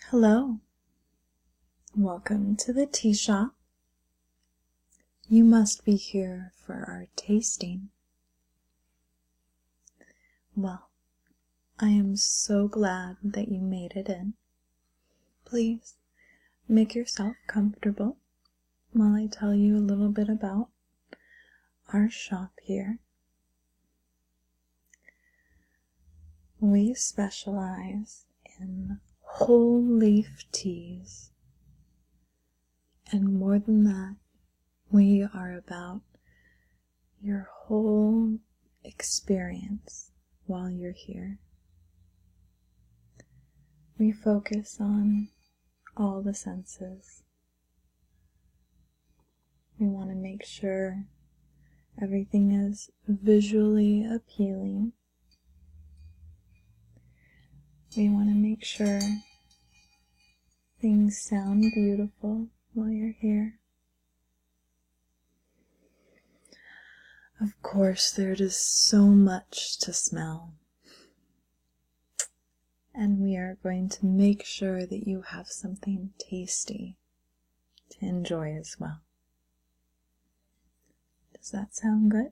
Hello, welcome to the tea shop. You must be here for our tasting. Well, I am so glad that you made it in. Please make yourself comfortable while I tell you a little bit about our shop here. We specialize in whole leaf teas, and more than that, we are about your whole experience while you're here. We focus on all the senses. We want to make sure everything is visually appealing. We want to make sure things sound beautiful while you're here. Of course, there is so much to smell, and we are going to make sure that you have something tasty to enjoy as well. Does that sound good?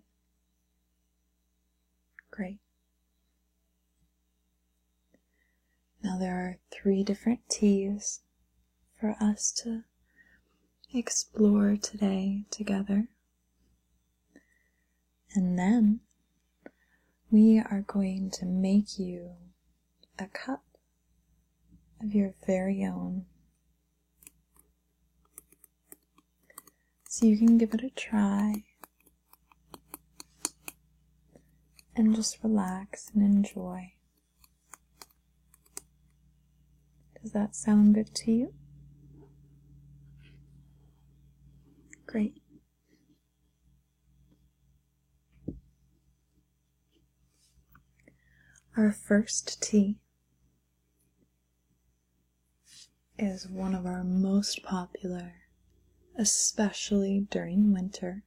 Great. Now there are 3 different teas for us to explore today together. And then we are going to make you a cup of your very own. So you can give it a try and just relax and enjoy. Does that sound good to you? Great. Our first tea is one of our most popular, especially during winter.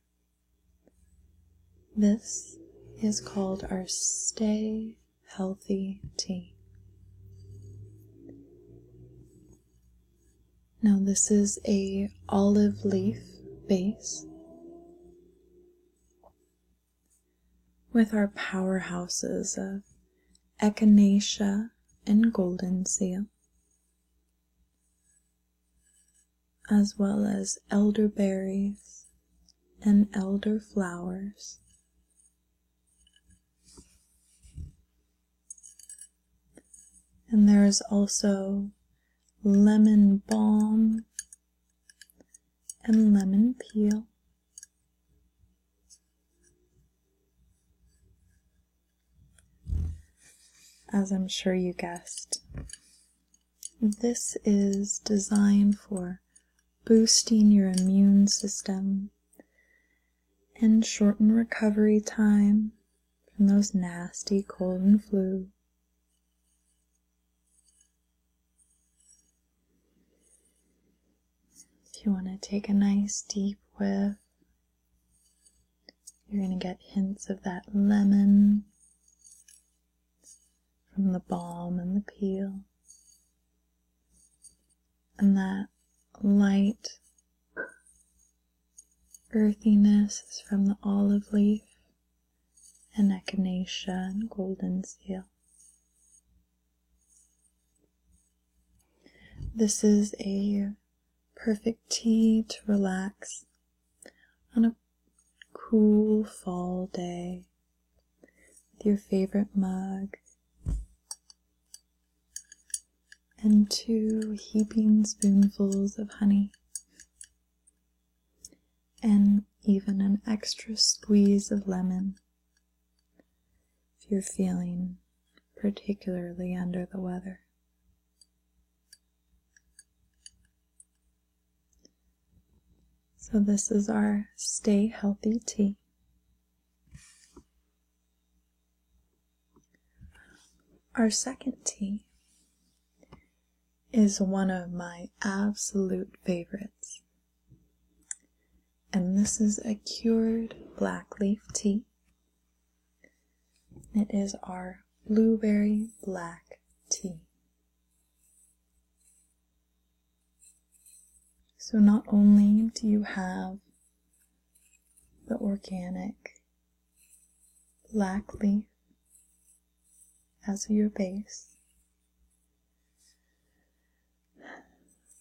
This is called our Stay Healthy Tea. Now this is a olive leaf base with our powerhouses of echinacea and golden seal, as well as elderberries and elderflowers. And there is also lemon balm and lemon peel. As I'm sure you guessed, this is designed for boosting your immune system and shorten recovery time from those nasty cold and flu. If you want to take a nice deep whiff, you're going to get hints of that lemon from the balm and the peel, and that light earthiness is from the olive leaf and echinacea and golden seal. This is a perfect tea to relax on a cool fall day with your favorite mug and 2 heaping spoonfuls of honey and even an extra squeeze of lemon if you're feeling particularly under the weather. So this is our Stay Healthy Tea. Our second tea is one of my absolute favorites, and this is a cured black leaf tea. It is our blueberry black tea. So not only do you have the organic black leaf as your base,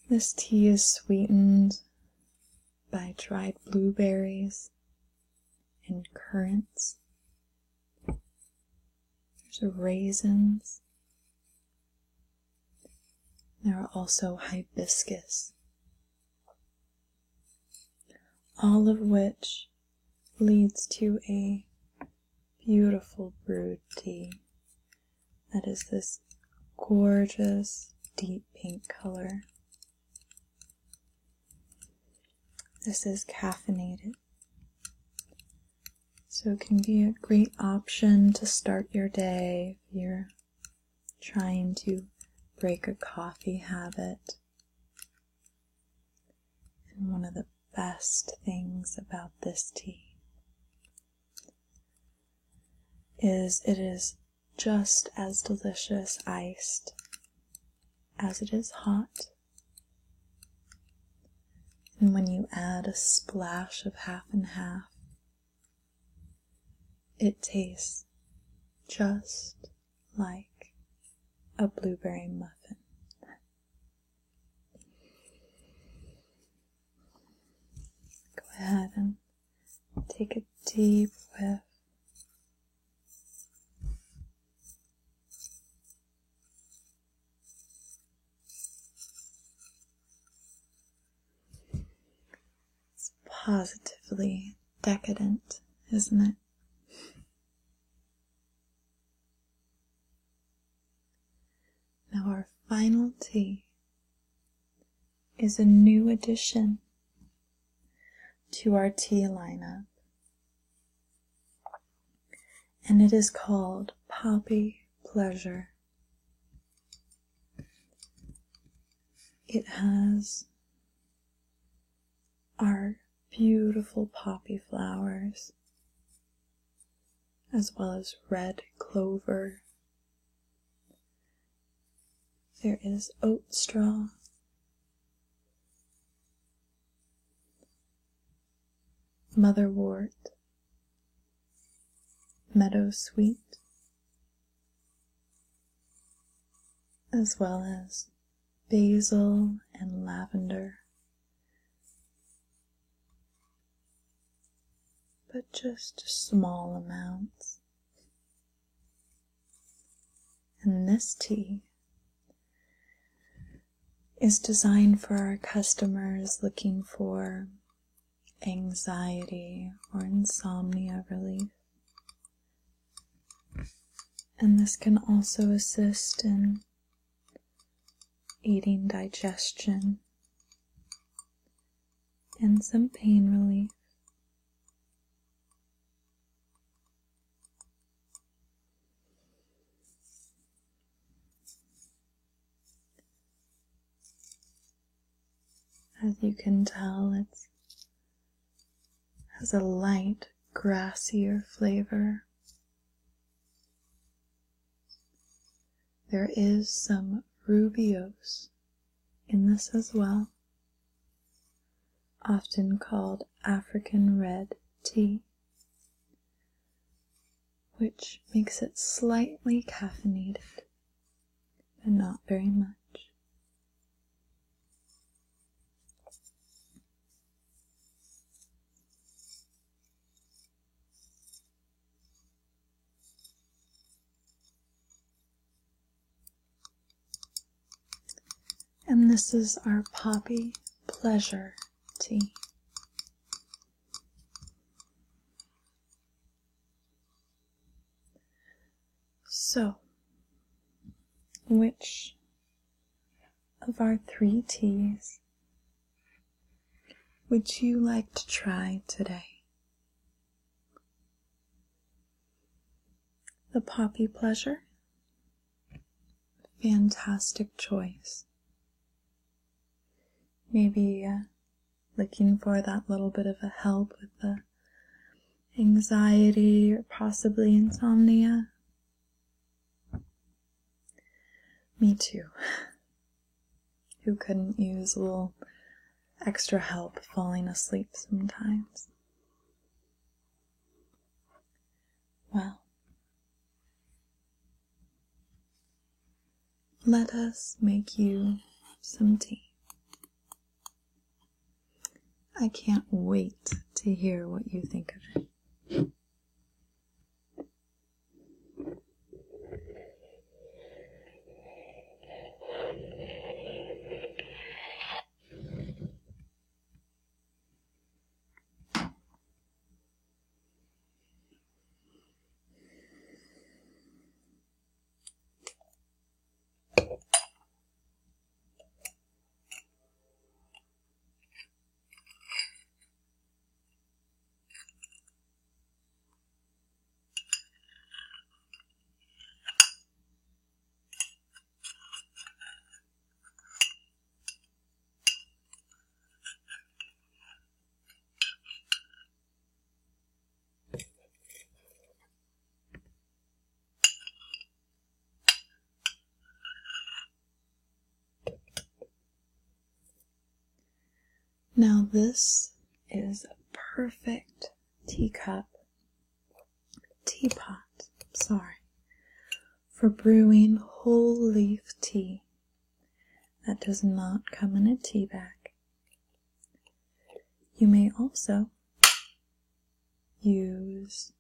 this tea is sweetened by dried blueberries and currants. There's raisins. There are also hibiscus, all of which leads to a beautiful brewed tea that is this gorgeous deep pink color. This is caffeinated, so it can be a great option to start your day if you're trying to break a coffee habit. And one of the best things about this tea is it is just as delicious iced as it is hot. And when you add a splash of half and half, it tastes just like a blueberry muffin. Go ahead and take a deep whiff. It's positively decadent, isn't it? Now our final tea is a new addition to our tea lineup, and it is called Poppy Pleasure. It has our beautiful poppy flowers, as well as red clover. There is oat straw, motherwort, meadowsweet, as well as basil and lavender, but just small amounts. And this tea is designed for our customers looking for anxiety or insomnia relief. And this can also assist in aiding digestion and some pain relief. As you can tell, it has a light, grassier flavor. There is some rubiose in this as well, often called African red tea, which makes it slightly caffeinated, but not very much. And this is our Poppy Pleasure tea. So, which of our 3 teas would you like to try today? The Poppy Pleasure? Fantastic choice. Maybe looking for that little bit of a help with the anxiety or possibly insomnia. Me too. Who couldn't use a little extra help falling asleep sometimes. Well, let us make you some tea. I can't wait to hear what you think of it. Now this is a perfect teapot, for brewing whole leaf tea that does not come in a tea bag. You may also use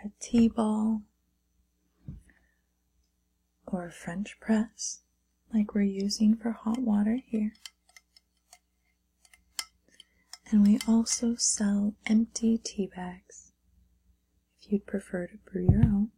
a tea ball or a French press like we're using for hot water here. And we also sell empty tea bags if you'd prefer to brew your own.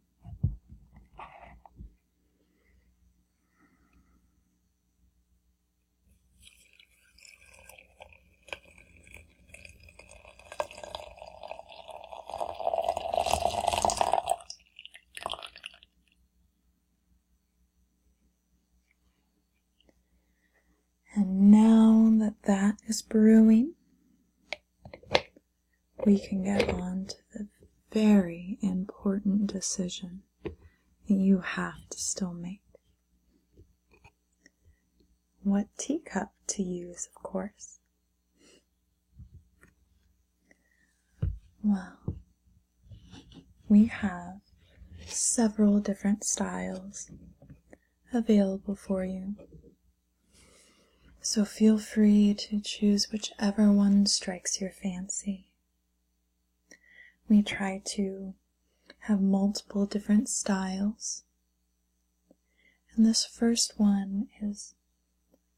And now that that is brewing, we can get on to the very important decision that you have to still make. What teacup to use, of course. Well, we have several different styles available for you. So feel free to choose whichever one strikes your fancy. We try to have multiple different styles. And this first one is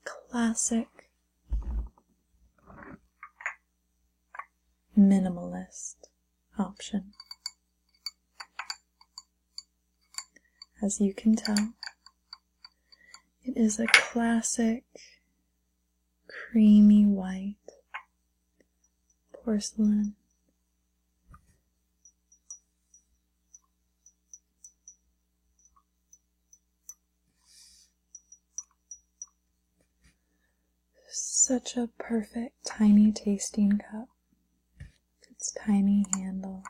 classic minimalist option. As you can tell, it is a classic creamy white porcelain. Such a perfect tiny tasting cup. Its tiny handle.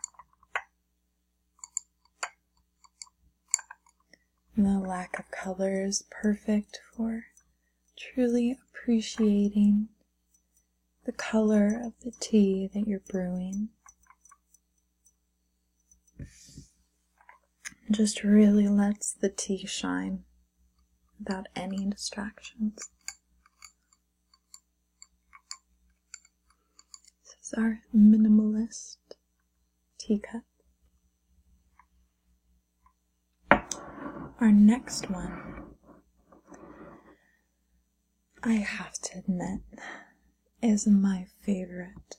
And the lack of color is perfect for truly appreciating the color of the tea that you're brewing. It just really lets the tea shine without any distractions. This is our minimalist teacup. Our next one, I have to admit, is my favorite.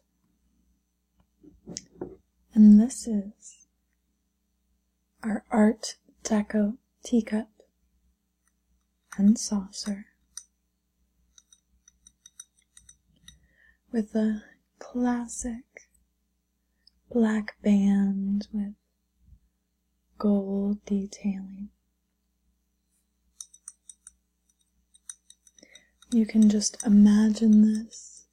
And this is our Art Deco teacup and saucer with a classic black band with gold detailing. You can just imagine this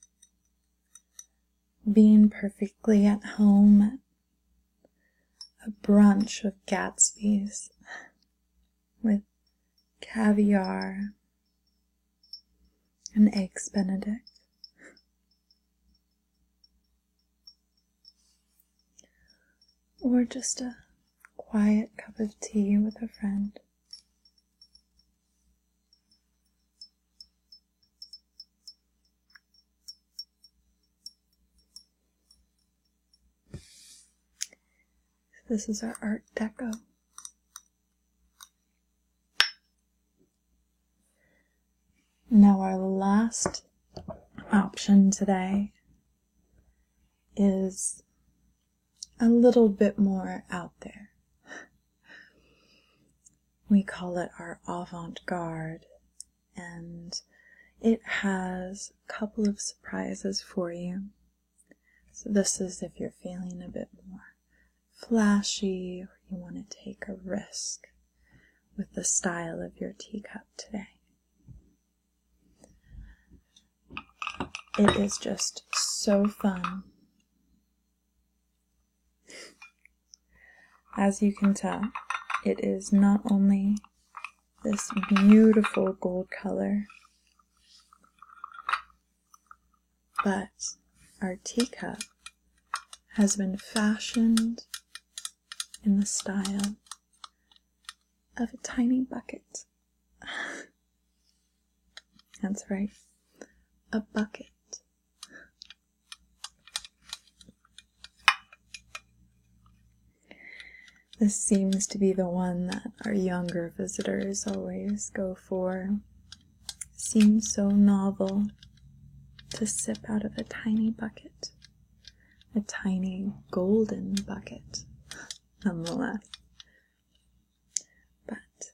being perfectly at home at a brunch of Gatsby's with caviar and eggs Benedict. or just a quiet cup of tea with a friend. This is our Art Deco. Now our last option today is a little bit more out there. We call it our avant-garde, and it has a couple of surprises for you. So this is if you're feeling a bit more flashy or you want to take a risk with the style of your teacup today. It is just so fun. As you can tell, it is not only this beautiful gold color, but our teacup has been fashioned in the style of a tiny bucket. That's right, a bucket. This seems to be the one that our younger visitors always go for. Seems so novel to sip out of a tiny bucket. A tiny golden bucket, nonetheless. But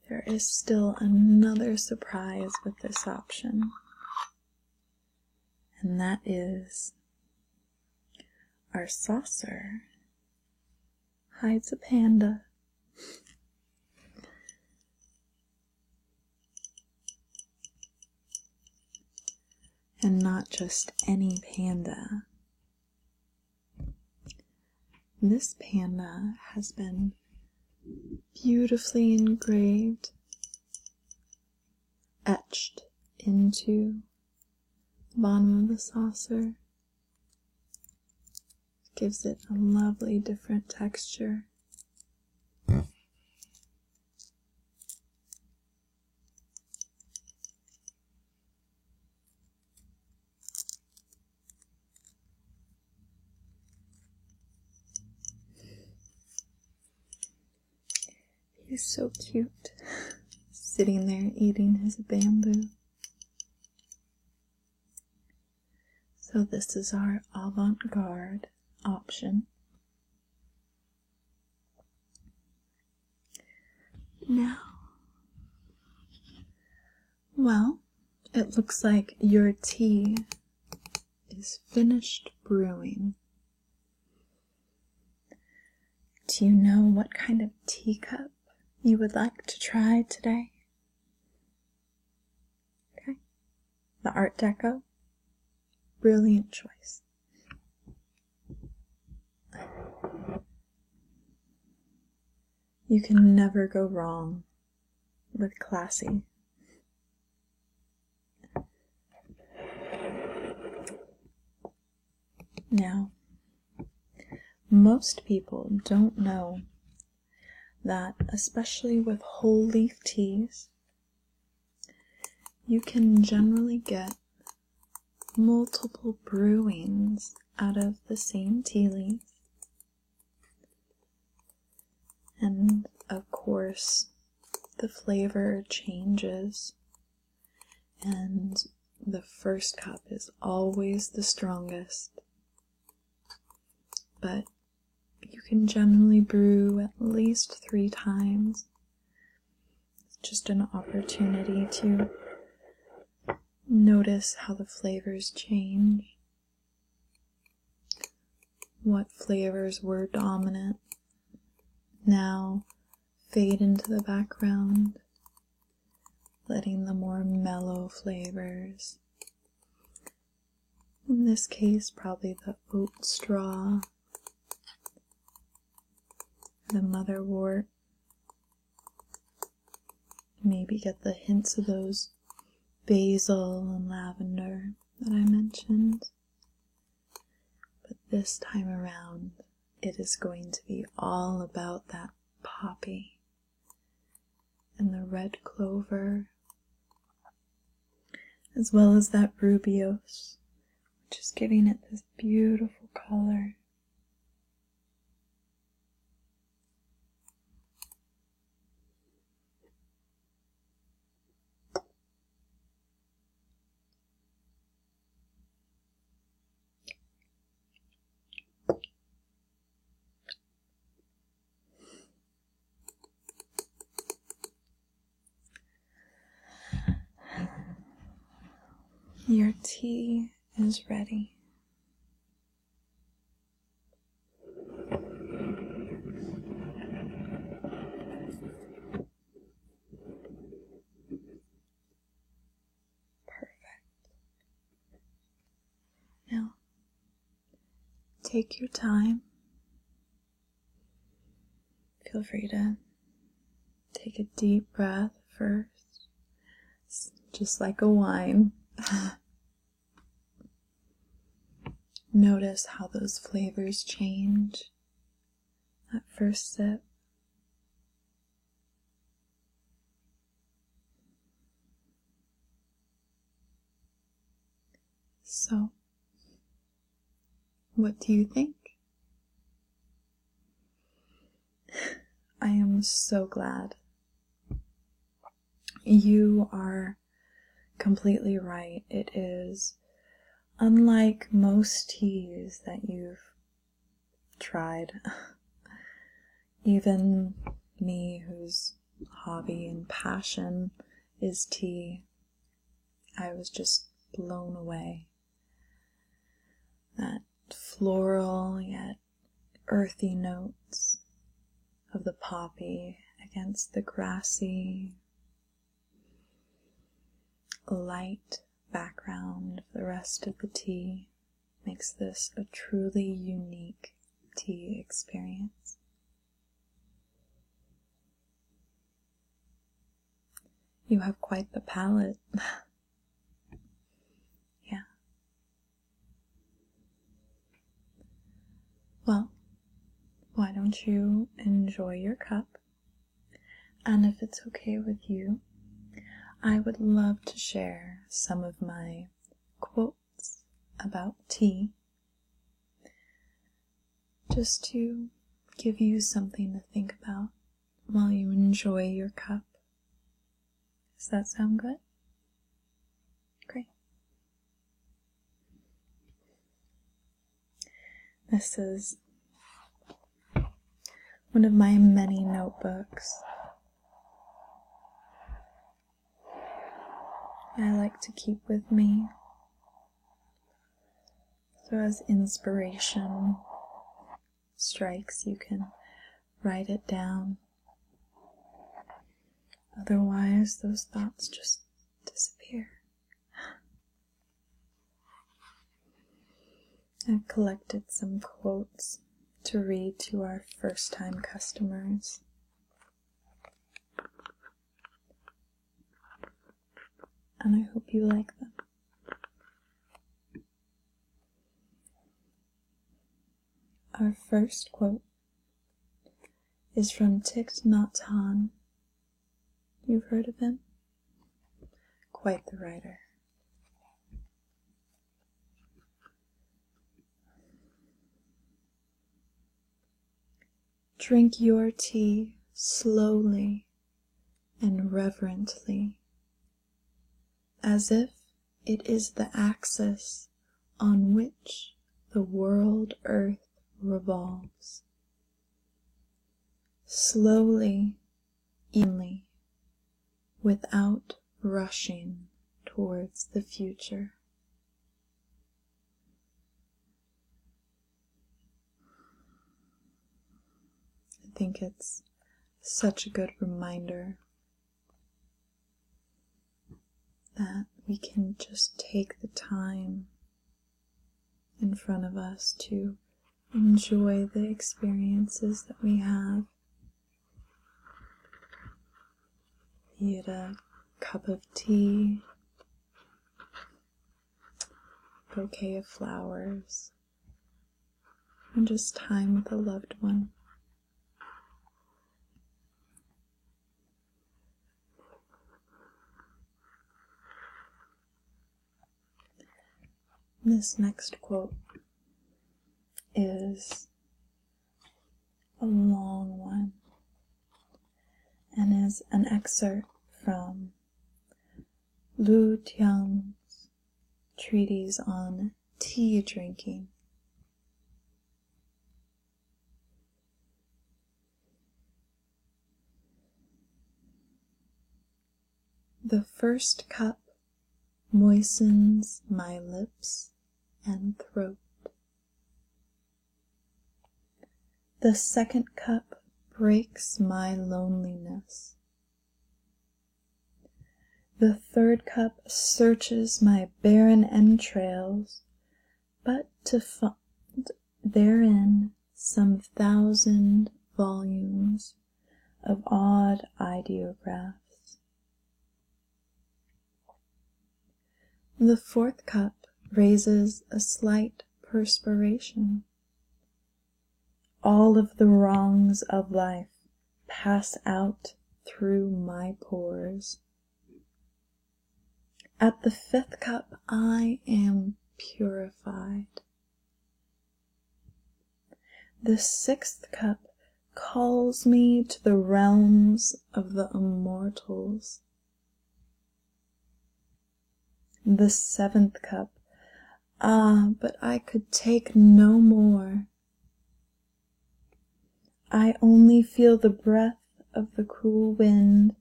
there is still another surprise with this option. And that is our saucer hides a panda. And not just any panda. This panda has been beautifully engraved, etched into the bottom of the saucer. Gives it a lovely different texture. He's so cute, sitting there eating his bamboo. So this is our avant-garde option. Now, well, it looks like your tea is finished brewing. Do you know what kind of teacup you would like to try today? Okay, the Art Deco, brilliant choice. You can never go wrong with classy. Now, most people don't know that, especially with whole leaf teas, you can generally get multiple brewings out of the same tea leaf. And of course, the flavor changes, and the first cup is always the strongest. But you can generally brew at least 3 times. It's just an opportunity to notice how the flavors change, what flavors were dominant now fade into the background, letting the more mellow flavors, in this case probably the oat straw, the motherwort, maybe get the hints of those basil and lavender that I mentioned. But this time around, it is going to be all about that poppy and the red clover, as well as that rubiose, which is giving it this beautiful color. Your tea is ready. Perfect. Now, take your time. Feel free to take a deep breath first, just like a wine. Notice how those flavors change at first sip. So, what do you think? I am so glad. You are completely right. It is unlike most teas that you've tried. Even me, whose hobby and passion is tea, I was just blown away. That floral yet earthy notes of the poppy against the grassy, light background of the rest of the tea makes this a truly unique tea experience. You have quite the palate. Yeah. Well, why don't you enjoy your cup? And if it's okay with you, I would love to share some of my quotes about tea, just to give you something to think about while you enjoy your cup. Does that sound good? Great. This is one of my many notebooks I like to keep with me, so as inspiration strikes, you can write it down. Otherwise, those thoughts just disappear. I've collected some quotes to read to our first-time customers. And I hope you like them. Our first quote is from Thich Nhat Hanh. You've heard of him? Quite the writer. Drink your tea slowly and reverently, as if it is the axis on which the world earth revolves. Slowly, evenly, without rushing towards the future. I think it's such a good reminder that we can just take the time in front of us to enjoy the experiences that we have. Be it a cup of tea, bouquet of flowers, or just time with a loved one. This next quote is a long one and is an excerpt from Lu Tiang's treatise on tea drinking. The first cup moistens my lips and throat. The second cup breaks my loneliness. The third cup searches my barren entrails, but to find therein some 1,000 volumes of odd ideographs. The fourth cup raises a slight perspiration. All of the wrongs of life pass out through my pores. At the fifth cup, I am purified. The sixth cup calls me to the realms of the immortals. The seventh cup, but I could take no more. I only feel the breath of the cool wind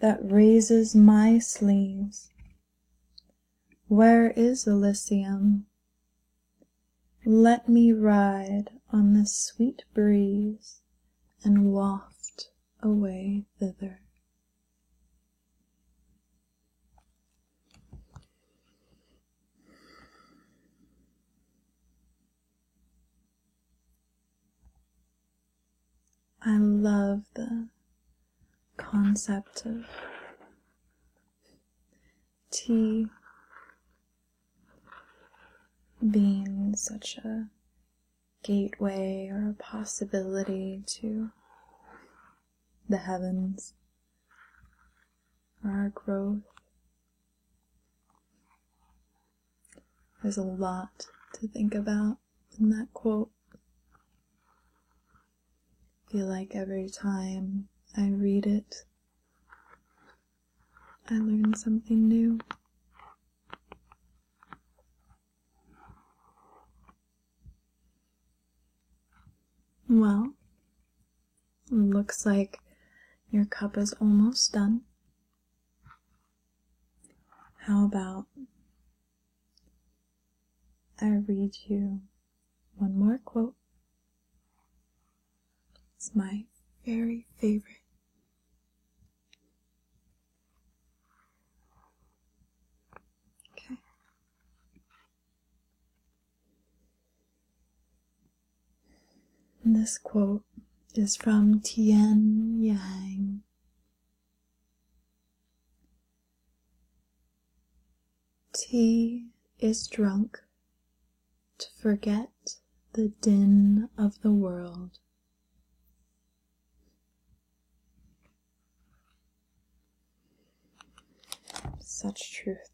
that raises my sleeves. Where is Elysium? Let me ride on the sweet breeze and waft away thither. I love the concept of tea being such a gateway or a possibility to the heavens or our growth. There's a lot to think about in that quote. I feel like every time I read it, I learn something new. Well, looks like your cup is almost done. How about I read you one more quote? It's my very favorite. Okay. And this quote is from Tian Yang. Tea is drunk to forget the din of the world. Such truth.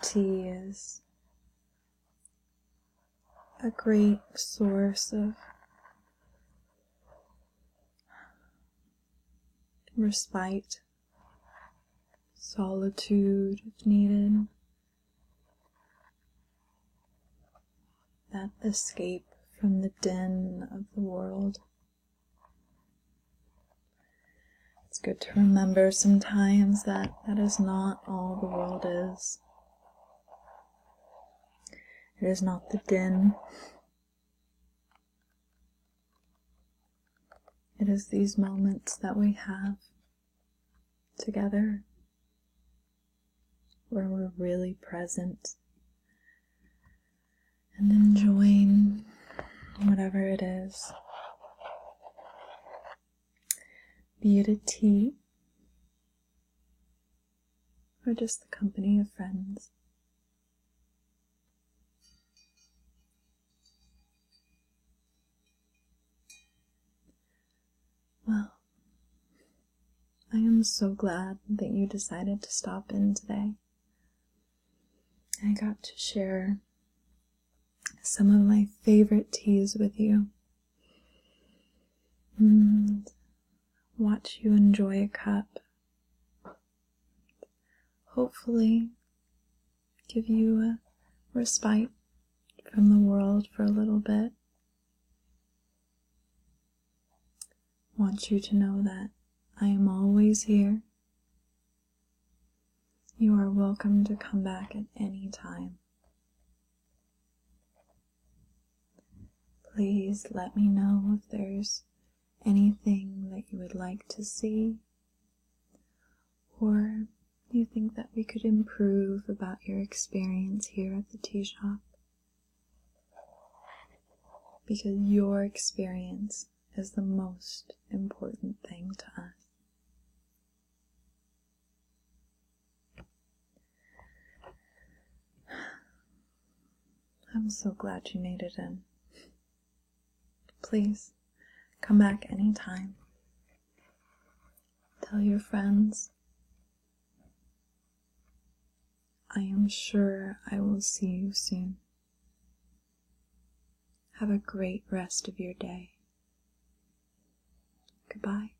Tea is a great source of respite, solitude if needed, that escape from the din of the world. It's good to remember sometimes that that is not all the world is. It is not the din. It is these moments that we have together where we're really present and enjoying whatever it is. Be it a tea or just the company of friends. I'm so glad that you decided to stop in today. I got to share some of my favorite teas with you and watch you enjoy a cup. Hopefully give you a respite from the world for a little bit. Want you to know that I am always here. You are welcome to come back at any time. Please let me know if there's anything that you would like to see, or you think that we could improve about your experience here at the tea shop. Because your experience is the most important thing to us. I'm so glad you made it in. Please come back anytime. Tell your friends. I am sure I will see you soon. Have a great rest of your day. Goodbye.